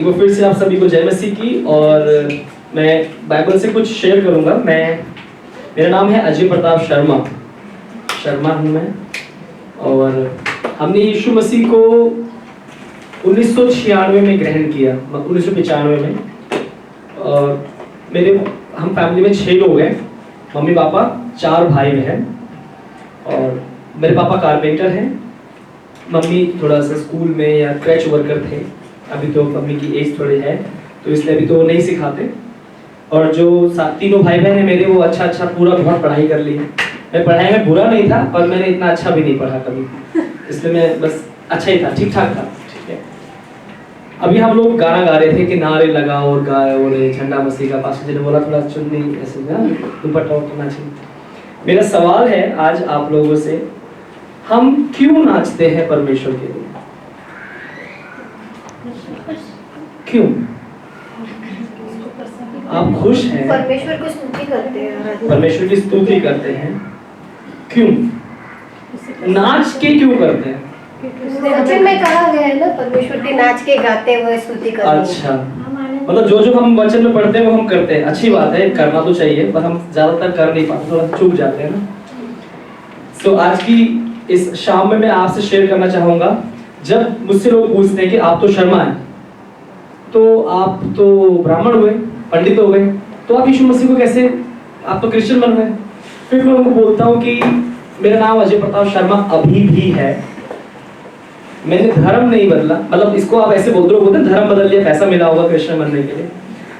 वो फिर से आप सभी को जय मसीह की। और मैं बाइबल से कुछ शेयर करूंगा। मेरा नाम है अजय प्रताप शर्मा हूँ मैं। और हमने यीशु मसीह को 1996 में ग्रहण किया, 1995 में। और हम फैमिली में 6 लोग हैं, मम्मी पापा, 4 भाई बहन। और मेरे पापा कारपेंटर हैं, मम्मी थोड़ा सा स्कूल में या क्रैच वर्कर थे। अभी तो मम्मी की एज थोड़ी है तो इसलिए अभी तो वो नहीं सिखाते। और जो तीनों भाई बहन हैं मेरे, वो अच्छा पूरा बहुत पढ़ाई कर ली है। मैं पढ़ाई में बुरा नहीं था, पर मैंने इतना अच्छा भी नहीं पढ़ा कभी, इसलिए मैं बस अच्छा ही था, ठीक ठाक था। ठीक है। अभी हम लोग गाना गा रहे थे कि नारे लगाओ और गाओ रे झंडा मसीह का। पास्टर जी ने बोला थोड़ा चुन्नी ऐसे ना दुपट्टा उठना चाहिए। मेरा सवाल है आज आप लोगों से, हम क्यों नाचते हैं परमेश्वर के लिए? क्यों? आप खुश हैं? परमेश्वर को स्तुति करते हैं, परमेश्वर की स्तुति करते हैं। क्यों? नाच के क्यों करते हैं? वचन में कहा गया है ना, परमेश्वर की नाच के गाते हुए स्तुति करते हैं। अच्छा, मतलब जो हम वचन में पढ़ते हैं वो हम करते हैं। अच्छी बात है, करना तो चाहिए, पर हम ज्यादातर कर नहीं पाते, थोड़ा चूक जाते हैं ना। तो आज की इस शाम में मैं आपसे शेयर करना चाहूंगा। जब मुझसे लोग पूछते हैं कि आप तो शर्मा हैं, तो आप तो ब्राह्मण हुए, पंडित हो गए, तो आप यीशु मसीह को कैसे, आप तो क्रिश्चियन बन गए? फिर मैं उनको बोलता हूँ कि मेरा नाम अजय प्रताप शर्मा अभी भी है, मैंने धर्म नहीं बदला। मतलब इसको आप ऐसे बोलते हो, बोलते धर्म बदल लिया, पैसा मिला होगा क्रिश्चियन बनने के लिए।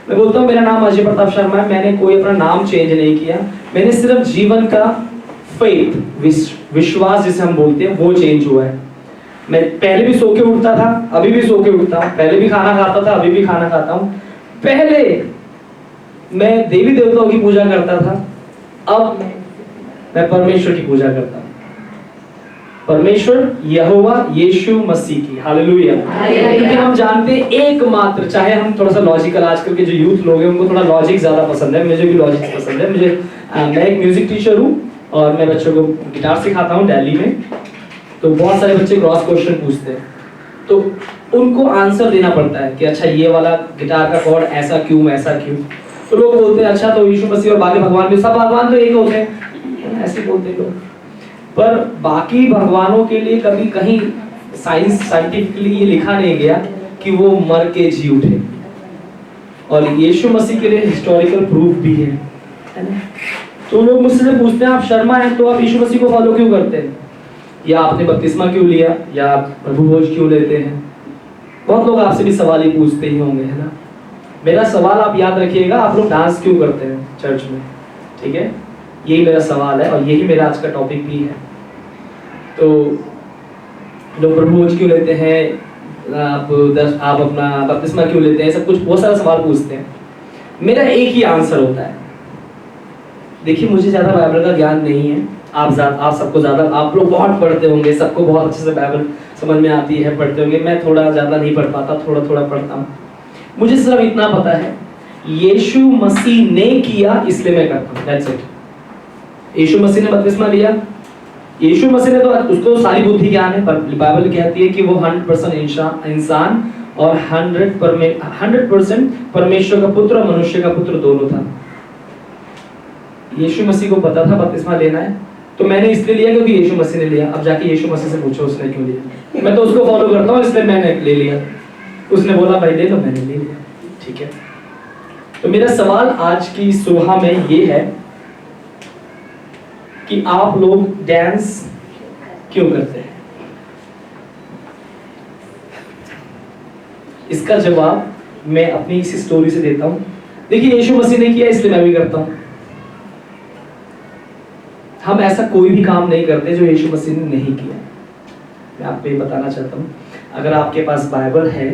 मैं बोलता हूँ मेरा नाम अजय प्रताप शर्मा है, मैंने कोई अपना नाम चेंज नहीं किया। मैंने सिर्फ जीवन का फेथ, विश्वास जिसे हम बोलते हैं, वो चेंज हुआ है। मैं पहले भी सो के उठता था, अभी भी सो के उठता हूँ। पहले भी खाना खाता था, अभी भी खाना खाता हूँ। पहले मैं देवी देवताओं की पूजा करता था, अब मैं परमेश्वर की पूजा करता हूँ। परमेश्वर यहोवा यीशु मसीह की। हालेलुया। क्योंकि हम जानते हैं एकमात्र, चाहे हम थोड़ा सा लॉजिकल, आजकल के जो यूथ लोग हैं उनको थोड़ा लॉजिक ज्यादा पसंद है, मुझे भी लॉजिक पसंद है। मैं एक म्यूजिक टीचर हूँ और मैं बच्चों को गिटार सिखाता हूँ दिल्ली में। तो बहुत सारे बच्चे क्रॉस क्वेश्चन पूछते हैं, तो उनको आंसर देना पड़ता है कि अच्छा ये वाला गिटार का कॉर्ड ऐसा क्यों, ऐसा क्यों। तो लोग बोलते हैं अच्छा तो यीशु मसीह और बाकी भगवान भी, सब भगवान तो एक होते हैं, ऐसे बोलते लोग। पर बाकी भगवानों के लिए कभी कहीं साइंटिफिकली ये लिखा नहीं गया कि वो मर के जी उठे। और यीशु मसीह के लिए हिस्टोरिकल प्रूफ भी है ना। तो लोग मुझसे पूछते हैं आप शर्मा हैं तो आप यीशु मसीह को फॉलो क्यों करते हैं, या आपने बपतिस्मा क्यों लिया, या आप प्रभु भोज क्यों लेते हैं। बहुत लोग आपसे भी सवाल ही पूछते ही होंगे, है ना। मेरा सवाल आप याद रखिएगा, आप लोग डांस क्यों करते हैं चर्च में? ठीक है, यही मेरा सवाल है और यही मेरा आज का टॉपिक भी है। तो लोग प्रभु भोज क्यों लेते हैं, आप अपना बपतिस्मा क्यों लेते हैं, सब कुछ बहुत सारा सवाल पूछते हैं। मेरा एक ही आंसर होता है। देखिए, मुझे ज्यादा बाइबल का ज्ञान नहीं है, आप सबको ज्यादा, आप लोग बहुत पढ़ते होंगे, सबको बहुत अच्छे से बाइबल समझ में आती है, पढ़ते होंगे। मैं थोड़ा ज्यादा नहीं पढ़ पाता, थोड़ा थोड़ा पढ़ता हूँ। मुझे सिर्फ इतना पता है, यीशु मसीह ने किया इसलिए मैं करता हूँ, दैट्स इट। यीशु मसीह ने बपतिस्मा लिया, यीशु मसीह ने तो उसको सारी बुद्धि ज्ञान है, पर बाइबल कहती है कि वो 100% इंसान और 100% परमेश्वर का पुत्र और मनुष्य का पुत्र दोनों था। यीशु मसीह को पता था बपतिस्मा लेना है, तो मैंने इसलिए लिया क्योंकि यीशु मसीह ने लिया। अब जाके यीशु मसीह से पूछो उसने क्यों लिया, मैं तो उसको फॉलो करता हूँ इसलिए मैंने ले लिया। उसने बोला भाई ले लो, मैंने ले लिया। ठीक है। तो मेरा सवाल आज की सुबह में ये है कि आप लोग डांस क्यों करते हैं? इसका जवाब मैं अपनी इसी स्टोरी से देता हूं। देखिए, यीशु मसीह ने किया इसलिए मैं भी करता हूं। हम ऐसा कोई भी काम नहीं करते जो यीशु मसीह ने नहीं किया। मैं आपको ये बताना चाहता हूं, अगर आपके पास बाइबल है,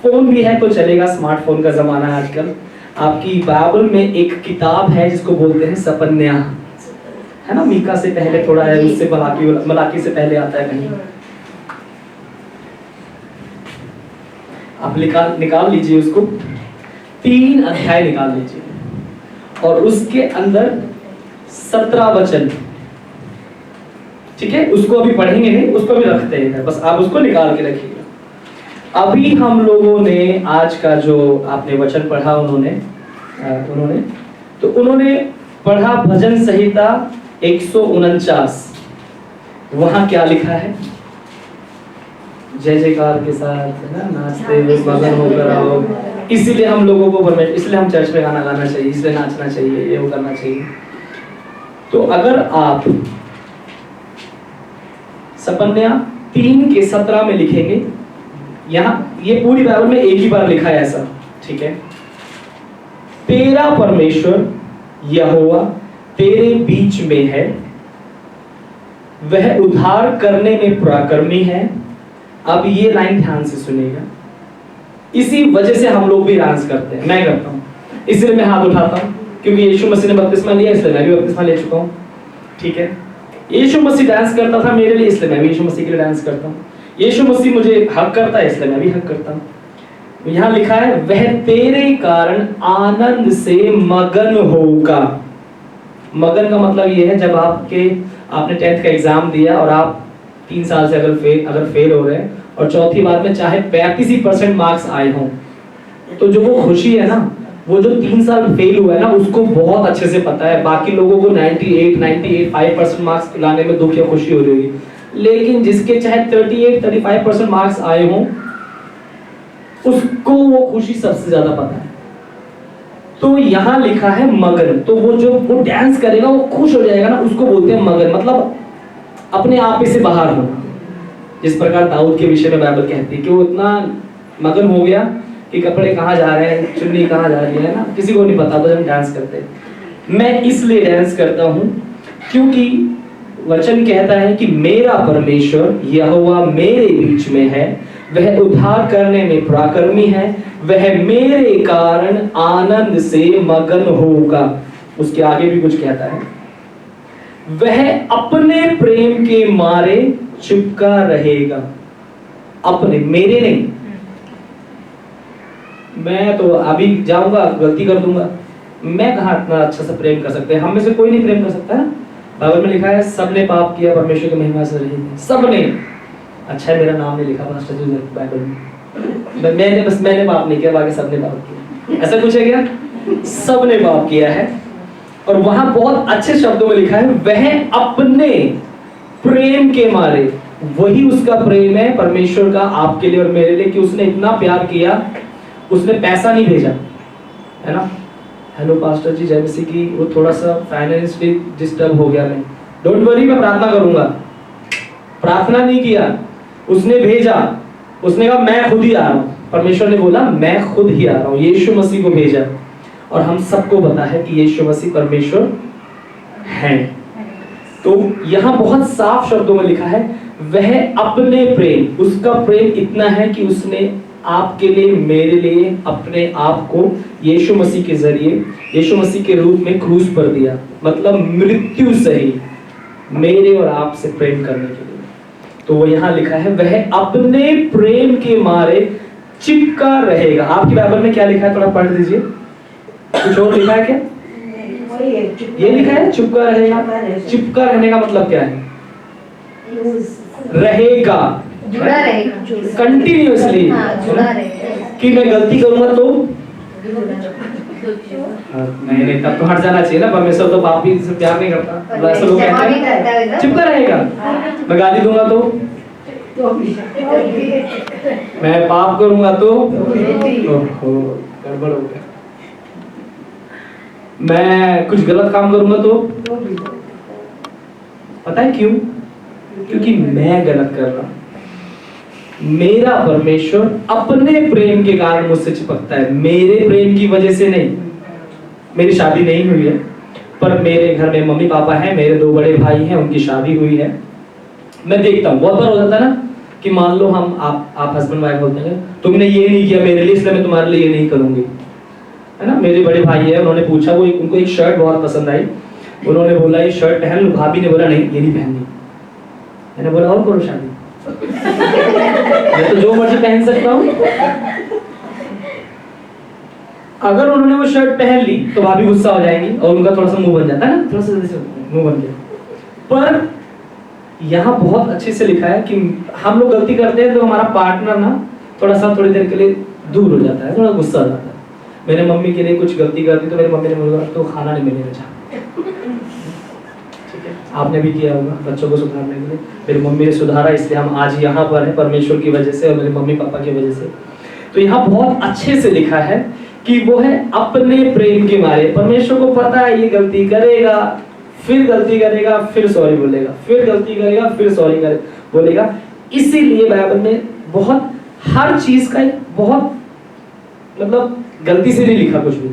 फोन भी है तो चलेगा, स्मार्टफोन का जमाना है आजकल। आपकी बाइबल में एक किताब है जिसको बोलते हैं सपन्या, है ना। मीका से पहले थोड़ा है, उससे मलाकी से पहले आता है कहीं। आप निकाल लीजिए उसको, 3 अध्याय निकाल लीजिए और उसके अंदर 17 वचन। ठीक है, उसको अभी पढ़ेंगे नहीं, उसको भी रखते हैं, बस आप उसको निकाल के रखिएगा। अभी हम लोगों ने आज का जो आपने वचन पढ़ा उन्होंने पढ़ा भजन संहिता 149। वहां क्या लिखा है? जय जयकार के साथ है ना, नाचते हुए मगन होकर आओ। इसीलिए हम लोगों को परमेश्वर, इसलिए हम चर्च में गाना गाना चाहिए, इसलिए नाचना चाहिए, ये वो करना चाहिए। तो अगर आप सपन्या 3:17 में लिखेंगे, यहाँ ये पूरी बाइबल में एक ही बार लिखा है ऐसा, ठीक है। तेरा परमेश्वर यहोवा तेरे बीच में है, वह उद्धार करने में पराक्रमी है। अब ये लाइन ध्यान से सुनिएगा। इसी वजह से हम लोग भी डांस करते हैं, मैं करता हूं, इसलिए मैं हाथ उठाता हूं, क्योंकि यीशु मसीह ने बपतिस्मा लिया, इसलिए मैं भी बपतिस्मा ले चुका हूं, ठीक है। यीशु मसीह डांस करता था मेरे लिए, इसलिए मैं भी यीशु मसीह के लिए डांस करता हूं। यीशु मसीह मुझे हक करता है, इसलिए मैं भी हक करता हूं। यहां लिखा है वह तेरे कारण आनंद से मगन होगा। मगन का मतलब ये है जब आपने 10th का एग्जाम दिया और आप 3 साल से अगर फेल हो रहे हैं और चौथी बार में चाहे 35% मार्क्स आए हों, तो जो वो खुशी है ना, वो जो 3 साल फेल हुआ है ना, उसको बहुत अच्छे से पता है। बाकी लोगों को 98-95% मार्क्स लाने में दुख या खुशी हो रही होगी, लेकिन जिसके चाहे 38-35% मार्क्स आए हों, उसको वो खुशी सबसे ज्यादा पता है। तो यहाँ लिखा है मगन, तो वो डांस करेगा, वो खुश हो जाएगा ना, उसको बोलते हैं मगन, मतलब अपने आप से बाहर होना। जिस प्रकार दाऊद के विषय में बाइबल कहती है कि वो इतना मगन हो गया कि कपड़े कहाँ जा रहे हैं, चुन्नी कहाँ जा रही है ना, किसी को नहीं पता, तो हम डांस करते हैं। मैं इसलिए डांस करता हूँ क्योंकि वचन कहता है कि मेरा परमेश्वर यहोवा मेरे बीच में है, वह उद्धार करने में पराक्रमी है, वह मेरे कारण आनंद से मगन होगा। उसके आगे भी कुछ कहता है, वह अपने प्रेम के मारे चिपका रहेगा। अपने, मेरे नहीं। मैं तो अभी जाऊंगा गलती कर दूंगा, मैं कहाँ इतना अच्छा से प्रेम कर सकते हैं? हम में से कोई नहीं प्रेम कर सकता है। बाइबल में लिखा है सबने पाप किया, परमेश्वर की महिमा से रहित। सबने। अच्छा है मेरा नाम नहीं लिखा पास्टर जी बाइबल में, मैंने पाप नहीं किया, बाकी सबने पाप किया। ऐसा कुछ है क्या? सबने पाप किया है। और वहां बहुत अच्छे शब्दों में लिखा है वह अपने प्रेम के मारे। वही उसका प्रेम है परमेश्वर का आपके लिए और मेरे लिए, कि उसने इतना प्यार किया, उसने पैसा नहीं भेजा, है ना। हेलो पास्टर जी, जय मसीह की। वो थोड़ा सा फाइनेंशियली डिस्टर्ब हो गया, मैं डोंट वरी, मैं प्रार्थना करूंगा। प्रार्थना नहीं किया, उसने भेजा, उसने कहा मैं खुद ही आ रहा हूँ। परमेश्वर ने बोला मैं खुद ही आ रहा हूँ, यीशु मसीह को भेजा। और हम सबको पता है कि यीशु मसीह परमेश्वर है। तो यहाँ बहुत साफ शब्दों में लिखा है वह अपने प्रेम, उसका प्रेम इतना है कि उसने आपके लिए, मेरे लिए अपने आप को यीशु मसीह के जरिए, यीशु मसीह के रूप में क्रूस पर दिया, मतलब मृत्यु सही मेरे और आप से प्रेम करने के लिए। तो वो यहाँ लिखा है वह अपने प्रेम के मारे चिपका रहेगा। आपकी बाइबल में क्या लिखा है, थोड़ा पढ़ दीजिए। कुछ और लिखा है क्या? ये लिखा है चिपका रहेगा। चिपका रहने का मतलब क्या है? रहेगा, जुड़ा रहेगा, कंटिन्यूअसली। जुड़ा रहेगा। कि मैं गलती करूंगा तो नहीं, तब तो हट जाना चाहिए ना। परमेश्वर तो पापी से प्यार नहीं करता, ऐसा लोग कहते हैं। चिपका रहेगा। मैं गाली दूंगा तो, मैं पाप करूंगा तो, ओहो गड़बड़ हो गया। मैं कुछ गलत काम करूंगा तो, पता है क्यों? क्योंकि मैं गलत कर रहा हूं। मेरा परमेश्वर अपने प्रेम के कारण मुझसे चिपकता है, मेरे प्रेम की वजह से नहीं। मेरी शादी नहीं हुई है, पर मेरे घर में मम्मी पापा हैं, मेरे 2 बड़े भाई हैं, उनकी शादी हुई है। मैं देखता हूँ, बहुत बार हो जाता है ना कि मान लो आप हस्बैंड वाइफ बोलते हैं तुमने ये नहीं किया मेरे लिए, इसलिए मैं तुम्हारे लिए ये नहीं करूंगी, है ना। मेरे बड़े भाई है, उन्होंने पूछा, वो उनको एक शर्ट बहुत पसंद आई, उन्होंने बोला ये शर्ट पहन लो। भाभी ने बोला नहीं, ये नहीं पहननी। मैंने बोला और करो शादी, मैं तो जो मर्जी पहन सकता हूँ। अगर उन्होंने वो शर्ट पहन ली तो भाभी गुस्सा हो जाएंगी और उनका थोड़ा सा मुंह बन जाता है ना, थोड़ा सा मुंह बन गया। पर यहाँ बहुत अच्छे से लिखा है कि हम लोग गलती करते हैं तो हमारा पार्टनर ना थोड़ा सा थोड़ी देर के लिए दूर हो जाता है, थोड़ा गुस्सा आ जाता है। मैंने मम्मी के लिए कुछ गलती कर दी तो मेरी मम्मी ने बोला तो खाना नहीं मिलेगा जा। ठीक है, आपने भी किया होगा बच्चों को सुधारने के लिए। मेरी मम्मी ने सुधारा, इसलिए हम आज यहाँ पर हैं परमेश्वर की वजह से और मेरे मम्मी पापा की वजह से। तो यहाँ बहुत अच्छे से लिखा है कि वो है अपने प्रेम के मारे। परमेश्वर को पता है ये गलती करेगा, फिर गलती करेगा, फिर सॉरी बोलेगा, फिर गलती करेगा, फिर सॉरी बोलेगा। इसीलिए बाइबल में बहुत हर चीज का एक बहुत मतलब गलती से नहीं लिखा कुछ भी।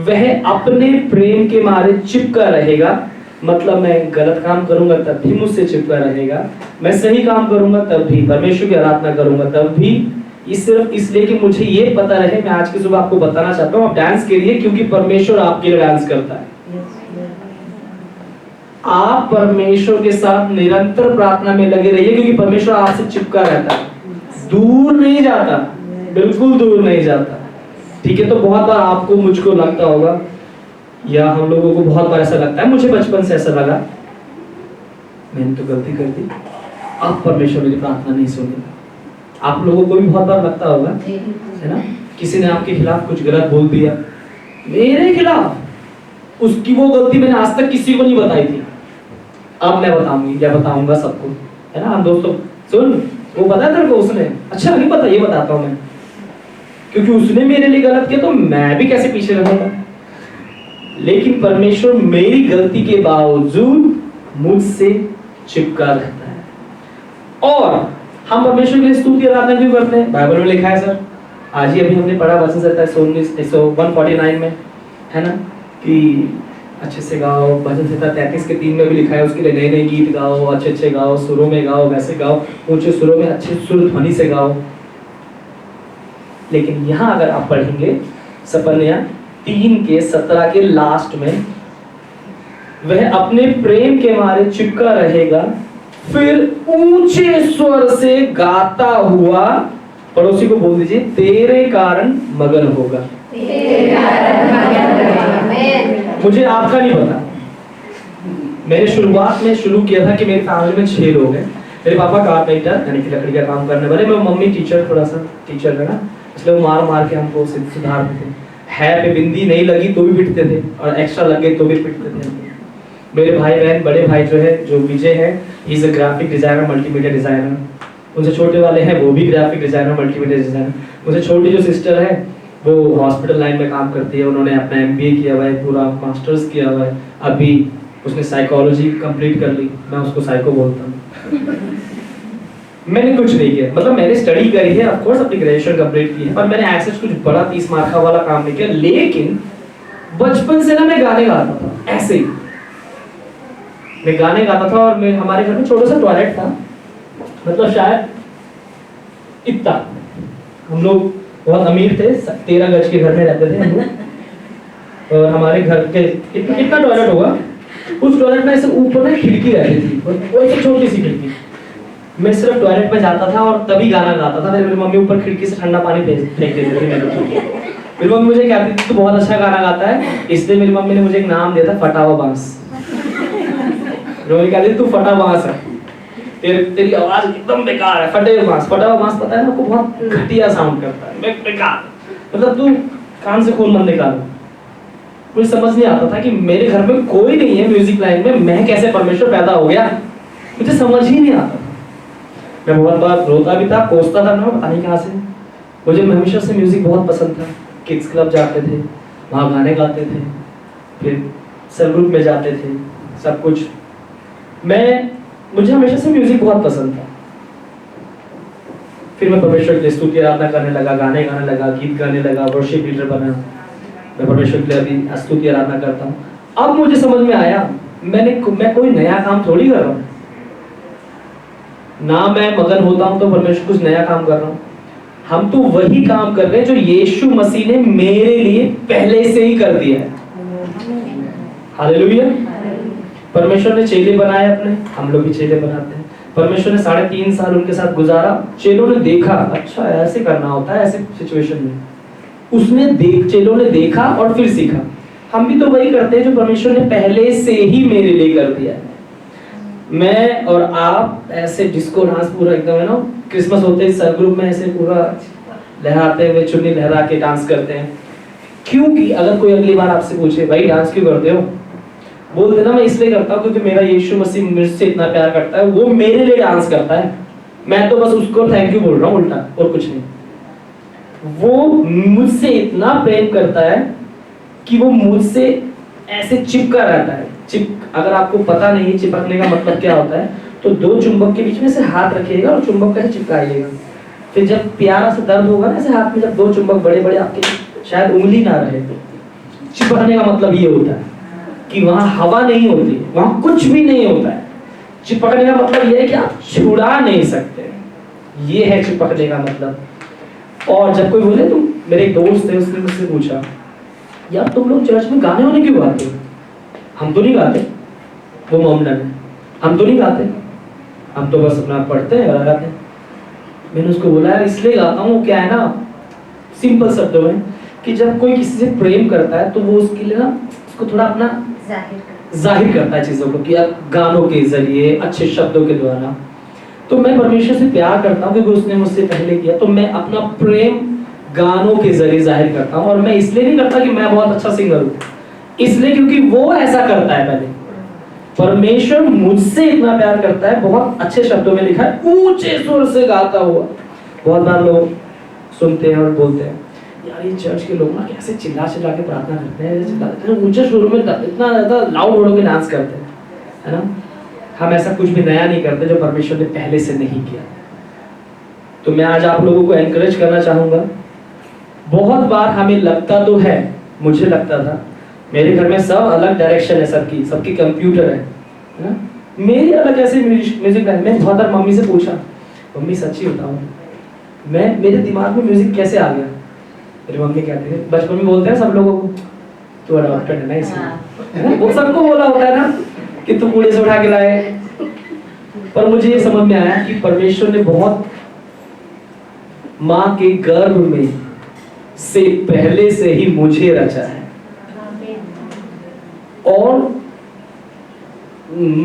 वह अपने प्रेम के मारे चिपका रहेगा, मतलब मैं गलत काम करूंगा तब भी मुझसे चिपका रहेगा, मैं सही काम करूंगा तब भी, परमेश्वर की आराधना करूंगा तब भी। ये सिर्फ इसलिए कि मुझे ये पता रहे। मैं आज की सुबह आपको बताना चाहता हूँ आप डांस करिए, क्योंकि परमेश्वर आपके लिए डांस करता है। आप परमेश्वर के साथ निरंतर प्रार्थना में लगे रहिए, क्योंकि परमेश्वर आपसे चिपका रहता है, दूर नहीं जाता, बिल्कुल दूर नहीं जाता। ठीक है, तो बहुत बार आपको मुझको लगता होगा या हम लोगों को बहुत बार ऐसा लगता है, मुझे बचपन से ऐसा लगा मैंने तो गलती कर दी, अब परमेश्वर मेरी प्रार्थना नहीं सुनेगा। आप लोगों को भी बहुत बार लगता होगा, है ना, किसी ने आपके खिलाफ कुछ गलत बोल दिया, मेरे खिलाफ, उसकी वो गलती मैंने आज तक किसी को नहीं बताई थी, अब मैं बताऊंगी या बताऊंगा सबको, है ना। हम दोस्तों सुन, वो पता है तेरे को, उसने अच्छा नहीं पता, ये बताता हूं मैं, क्योंकि उसने मेरे लिए गलत किया तो मैं भी कैसे पीछे रहूंगा। लेकिन परमेश्वर मेरी गलती के बावजूद मुझसे चिपका रहता है। और हम परमेश्वर के लिए स्तुति आराधना क्यों करते हैं? बाइबल में लिखा है सर, आज ही अभी हमने पढ़ा वचन 149 में, है ना, कि अच्छे से गाओ। भजन संहिता 33 के 3 में भी लिखा है उसके लिए नए नए गीत गाओ, अच्छे अच्छे गाओ, सुरों में गाओ, वैसे गाओ, ऊंचे सुरों में अच्छे सुर ध्वनि से गाओ। लेकिन यहाँ अगर आप पढ़ेंगे सपन्या 3 के 17 के लास्ट में, वह अपने प्रेम के मारे चिपका रहेगा, फिर ऊंचे स्वर से गाता हुआ, पड़ोसी को बोल दीजिए, तेरे कारण मगन होगा। मुझे आपका नहीं पता, मैंने शुरुआत में शुरू किया था कि मेरी फैमिली में 6 लोग हैं। मेरे पापा कारपेंटर यानी कि लकड़ी का काम करने वाले, मेरी मम्मी टीचर, थोड़ा सा टीचर है ना, इसलिए वो मार मार के हमको सुधारते थे। है पे बिंदी नहीं लगी तो भी पिटते थे, और एक्स्ट्रा लग गई तो भी पिटते थे। मेरे भाई बहन, बड़े भाई जो है, जो विजय है, he is a graphic designer, multimedia designer. उनसे छोटे वाले हैं, वो भी ग्राफिक डिजाइनर, मल्टीमीडिया डिजाइनर। मुझसे छोटी जो सिस्टर है वो हॉस्पिटल लाइन में काम करती है, उन्होंने अपना MBA किया हुआ है, पूरा मास्टर्स किया हुआ है, अभी उसने साइकोलॉजी कंप्लीट कर ली, मैं उसको साइको बोलता हूँ। मैंने कुछ नहीं किया, मतलब मैंने स्टडी करी है, ऑफ कोर्स अपनी ग्रेजुएशन कंप्लीट की है, पर मैंने एक्सेस कुछ बड़ा 30 मार्क वाला काम नहीं किया। लेकिन बचपन से ना मैं गाने गाता था, ऐसे ही मैं गाने गाता था। और हमारे घर में छोटा सा टॉयलेट था, मतलब शायद इतना, हम लोग बहुत अमीर थे, 13 गज के घर में रहते थे हम लोग, और हमारे घर के कितना टॉयलेट होगा, उस टॉयलेट में ऐसे ऊपर में खिड़की रहती थी, वो एक छोटी सी खिड़की। मैं सिर्फ टॉयलेट में जाता था और तभी गाना गाता था। मेरी मम्मी ऊपर खिड़की से ठंडा पानी फेंक देती थी मेरे ऊपर। मेरी मम्मी मुझे कहती थी तू बहुत अच्छा गाना गाता है, इसलिए मेरी मम्मी ने मुझे एक नाम दिया था, फटा हुआ बांस। मम्मी कहती थी तू फटा बांस है, तेरी आवाज एकदम बेकार है, फटे हुए बांस। फटा हुआ बांस पता है ना आपको, बहुत घटिया साउंड करता है, बेकार, मतलब तू कान से खून मत निकाल। मुझे समझ नहीं आता था कि मेरे घर में कोई नहीं है म्यूजिक लाइन में, मैं कैसे परमेश्वर पैदा हो गया, मुझे समझ ही नहीं आता। मैं बहुत बार रोता भी था, कोसता था, ना पता नहीं कहाँ से। मुझे हमेशा से म्यूजिक बहुत पसंद था, किड्स क्लब जाते थे, वहाँ गाने गाते थे, फिर सेल ग्रुप में जाते थे, सब कुछ। मुझे हमेशा से म्यूजिक बहुत पसंद था। फिर मैं परमेश्वर के लिए स्तुति आराधना करने लगा, गाने गाने लगा, गीत गाने लगा, वर्शिप लीडर बना। मैं परमेश्वर के लिए अभी स्तुति आराधना करता हूँ। अब मुझे समझ में आया मैं कोई नया काम थोड़ी कर रहा हूँ ना, मैं मगन होता हूँ तो परमेश्वर कुछ नया काम कर रहा हूँ। हम तो वही काम कर रहे हैं जो यीशु मसीह ने मेरे लिए पहले से ही कर दिया है। हालेलुया। परमेश्वर ने चेले बनाए अपने, हम लोग भी चेले बनाते हैं। परमेश्वर ने 3.5 साल उनके साथ गुजारा, चेलों ने देखा अच्छा ऐसे करना होता है ऐसे सिचुएशन में, चेलों ने देखा और फिर सीखा। हम भी तो वही करते हैं जो परमेश्वर ने पहले से ही मेरे लिए कर दिया है। मैं और आप ऐसे डिस्को डांस पूरा एकदम है ना, क्रिसमस होते ही सब ग्रुप में ऐसे पूरा लहराते हुए चुन्नी लहरा के डांस करते हैं। क्योंकि अगर कोई अगली बार आपसे पूछे भाई डांस क्यों करते हो, बोल देना मैं इसलिए करता हूँ क्योंकि मेरा यीशु मसीह मुझसे इतना प्यार करता है, वो मेरे लिए डांस करता है, मैं तो बस उसको थैंक यू बोल रहा हूँ उल्टा और कुछ नहीं। वो मुझसे इतना प्रेम करता है कि वो मुझसे ऐसे चिपका रहता है। अगर आपको पता नहीं है चिपकने का मतलब क्या होता है, तो दो चुंबक के बीच में से हाथ रखिएगा और चुंबक कैसे चिपकाइएगा। फिर जब प्यारा सा दर्द होगा ना ऐसे हाथ में, जब दो चुंबक बड़े बड़े आपके, शायद उंगली ना रहे, चिपकने का मतलब ये होता है कि वहां हवा नहीं होती, वहां कुछ भी नहीं होता है। चिपकने का मतलब ये है कि आप छुड़ा नहीं सकते, ये है चिपकने का मतलब। और जब कोई बोले, तुम, मेरे एक दोस्त है उसने मुझसे पूछा यार तुम लोग चर्च में गाने वाने क्यों गाते हो? हम तो नहीं गाते, वो मोमडन है, हम तो नहीं गाते, हम तो बस अपना पढ़ते हैं और गाते हैं। मैंने उसको बोला यार इसलिए गाता हूँ, क्या है ना, सिंपल शब्दों में, कि जब कोई किसी से प्रेम करता है तो वो उसके लिए ना उसको थोड़ा अपना जाहिर करता है चीजों को, कि यार गानों के जरिए, अच्छे शब्दों के द्वारा। तो मैं परमेश्वर से प्यार करता हूँ क्योंकि उसने मुझसे पहले किया, तो मैं अपना प्रेम गानों के जरिए जाहिर करता हूँ। और मैं इसलिए नहीं करता कि मैं बहुत अच्छा सिंगर हूँ, इसलिए क्योंकि वो ऐसा करता है पहले। परमेश्वर मुझसे इतना प्यार करता है, बहुत अच्छे शब्दों में लिखा है, ऊंचे सुर से गाता हुआ। बहुत बार लोग सुनते हैं और बोलते हैं यार ये चर्च के लोग ना कैसे चिल्ला चिल्ला के प्रार्थना करते हैं, ऊंचे सुर में इतना ज्यादा लाउड हो के डांस करते हैं, है ना। हम ऐसा कुछ भी नया नहीं करते जो परमेश्वर ने पहले से नहीं किया। तो मैं आज आप लोगों को एनकरेज करना चाहूंगा। बहुत बार हमें लगता तो है, मुझे लगता था, मेरे घर में सब अलग डायरेक्शन है, सबकी कंप्यूटर है ना, मेरी अलग ऐसे म्यूजिक। मैं बहुत बार मम्मी से पूछा, मम्मी सच्ची बताऊं मैं, मेरे दिमाग में म्यूजिक कैसे आ गया? मेरी मम्मी कहती है, बचपन में बोलते हैं सब लोगों को तू अडॉप्टेड है ना, इसलिए वो सबको बोला होता है ना कि तू कूड़े से उठा के लाए। पर मुझे ये समझ में आया कि परमेश्वर ने बहुत माँ के गर्भ में से पहले से ही मुझे रचा है, और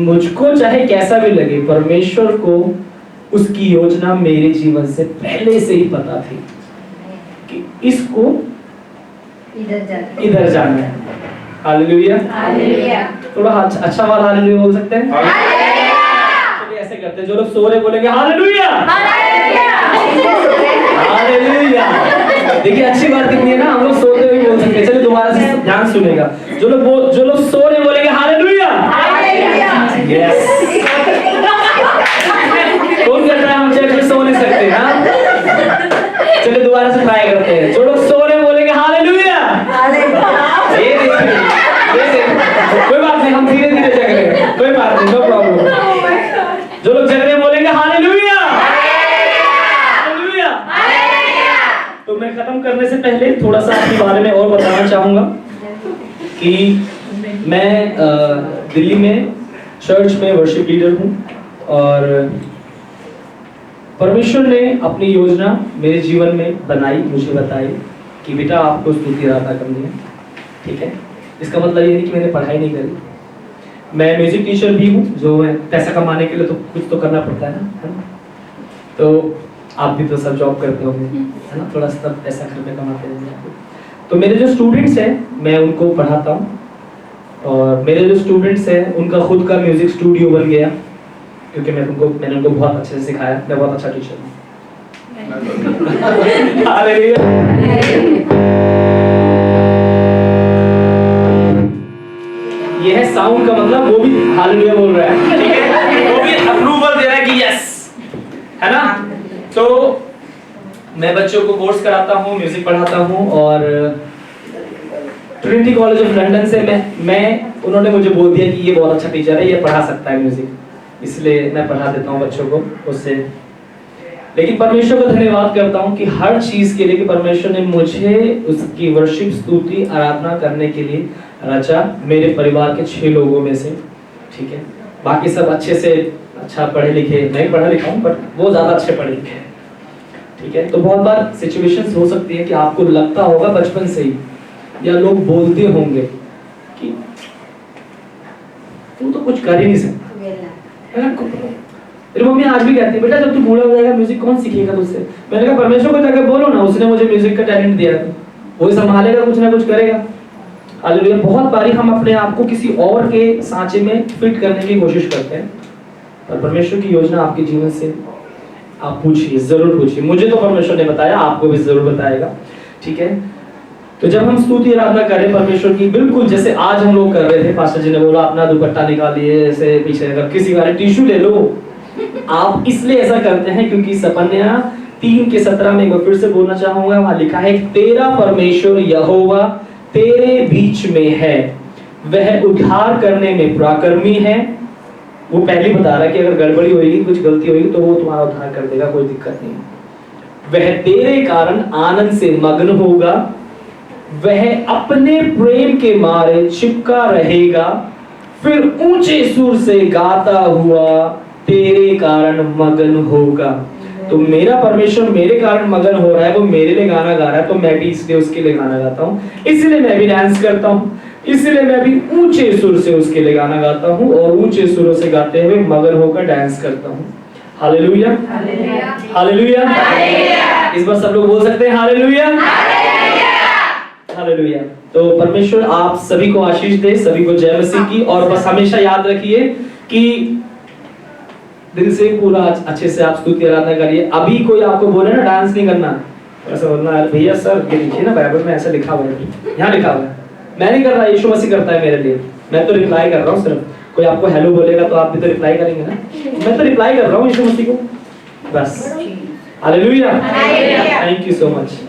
मुझको चाहे कैसा भी लगे, परमेश्वर को उसकी योजना मेरे जीवन से पहले से ही पता थी कि इसको इधर जाना है। Hallelujah, hallelujah. थोड़ा अच्छा वाला हालेलुया बोल सकते हैं? चलिए ऐसे करते हैं, जो लोग सो रहे बोलेंगे हालेलुया, हालेलुया। देखिए अच्छी बात कितनी है ना, हम लोग सोते हुए बोल सकते हैं। चलिए दोबारा से ध्यान सुनेगा, जो लोग सो रहे बोलेंगे हालेलुया, यस। कौन कहता है हम चर्च में सो नहीं सकते? हाँ, चलिए दोबारा से ट्राई करते हैं। जो लोग सो रहे बोलेंगे हालेलुया, ये देखिए, कोई बात नहीं, हम धीरे धीरे जग रहे हैं, कोई बात नहीं, नो प्रॉब्लम। जो लोग जग रहे बोलेंगे हालेलुया, हालेलुया। तो मैं खत्म करने से पहले थोड़ा सा अपने बारे में और बताना चाहूंगा कि मैं दिल्ली में चर्च में वर्शिप लीडर हूँ, और परमेश्वर ने अपनी योजना मेरे जीवन में बनाई, मुझे बताई कि बेटा आपको स्तुति आराधना करनी है, ठीक है। इसका मतलब ये नहीं कि मैंने पढ़ाई नहीं करी, मैं म्यूजिक टीचर भी हूँ, जो है पैसा कमाने के लिए तो कुछ तो करना पड़ता है ना। तो आप भी तो सब जॉब करते होंगे, है ना, थोड़ा सा पैसा घर में कमाते हैं। तो मेरे जो स्टूडेंट्स हैं मैं उनको पढ़ाता हूँ, और मेरे जो स्टूडेंट्स हैं उनका खुद का म्यूजिक स्टूडियो बन गया, क्योंकि मैंने उनको बहुत अच्छे से सिखाया, मैं बहुत अच्छा टीचर हूँ। ये है साउंड का मतलब, वो भी हालेलुया बोल रहा है, ठीक है, वो भी अप्रूवल दे रहा है कि यस, है ना। तो मैं बच्चों को कोर्स कराता हूँ, म्यूजिक पढ़ाता हूँ, और ट्रिनिटी कॉलेज ऑफ लंदन से मैं उन्होंने मुझे बोल दिया कि ये बहुत अच्छा टीचर है, ये पढ़ा सकता है म्यूजिक, इसलिए मैं पढ़ा देता हूँ बच्चों को उससे। लेकिन परमेश्वर को धन्यवाद करता हूँ कि हर चीज के लिए, कि परमेश्वर ने मुझे उसकी वर्शिप, स्तुति, आराधना करने के लिए रचा, मेरे परिवार के 6 लोगों में से, ठीक है। बाकी सब अच्छे से अच्छा पढ़े लिखे, नहीं पढ़ा लिखा हूँ बट वो ज्यादा अच्छे पढ़े लिखे हैं, ठीक है। तो बहुत बार सिचुएशंस हो सकती है कि आपको लगता होगा बचपन से ही, या लोग बोलते होंगे कि तू तो कुछ कर ही नहीं सकता, मेरी मम्मी आज भी कहती है बेटा जब तू बूढ़ा हो जाएगा म्यूजिक कौन सीखेगा तुझसे। मैंने कहा परमेश्वर को जाकर बोलो ना, उसने मुझे म्यूजिक का टैलेंट दिया है, वही संभालेगा, कुछ ना कुछ करेगा। हालेलुया। बहुत बारी हम अपने आप को किसी और के सांचे में फिट करने की कोशिश करते हैं, पर परमेश्वर की योजना आपके जीवन से आप पूछिए, जरूर पूछिए। मुझे तो परमेश्वर ने बताया, आपको भी जरूर बताएगा, ठीक है। तो जब हम स्तुति आराधना करें परमेश्वर की, बिल्कुल जैसे आज हम लोग कर रहे थे, पास्टर जी ने बोला अपना दुपट्टा निकालिए, ऐसे पीछे अगर किसी का टिश्यू ले लो। आप इसलिए ऐसा करते हैं क्योंकि सपन्या 3:17 में एक बार फिर से बोलना चाहूंगा, वहां लिखा है तेरा परमेश्वर यहोवा तेरे बीच में है, वह उद्धार करने में पराक्रमी है। वो पहले बता रहा है कि अगर गड़बड़ी होगी, कुछ गलती होगी तो वो तुम्हारा उद्धार कर देगा, कोई दिक्कत नहीं। वह तेरे कारण आनंद से मग्न होगा, वह अपने प्रेम के मारे चिपका रहेगा, फिर ऊंचे सुर से गाता हुआ तेरे कारण मगन होगा। तो मेरा परमेश्वर मेरे कारण मगन हो रहा है, वो मेरे लिए गाना गा रहा है, तो मैं भी इसलिए उसके लिए गाना गाता हूँ, इसलिए मैं भी डांस करता हूँ, इसलिए मैं भी ऊंचे सुर से उसके लिए गाना गाता हूँ और ऊंचे सुरों से गाते हुए मगन होकर डांस करता हूँ। Hallelujah, hallelujah. इस बार सब लोग बोल सकते हैं हालेलुया, हालेलुया। तो परमेश्वर आप सभी को आशीष दे, सभी को जय मसीह की। और बस हमेशा याद रखिए कि दिल से पूरा अच्छे से आप स्तुति आराधना करिए। अभी कोई आपको बोले ना डांस नहीं करना, ऐसा बोलना भैया सर ये लिखिए ना बाइबल में, ऐसा लिखा हुआ है, यहाँ लिखा हुआ है। मैं नहीं कर रहा, यीशु मसीह करता है मेरे लिए, मैं तो रिप्लाई कर रहा हूँ सिर्फ। कोई आपको हेलो बोलेगा तो आप भी तो रिप्लाई करेंगे ना, मैं तो रिप्लाई कर रहा हूँ यीशु मसीह को, बस। Hallelujah, thank you so much.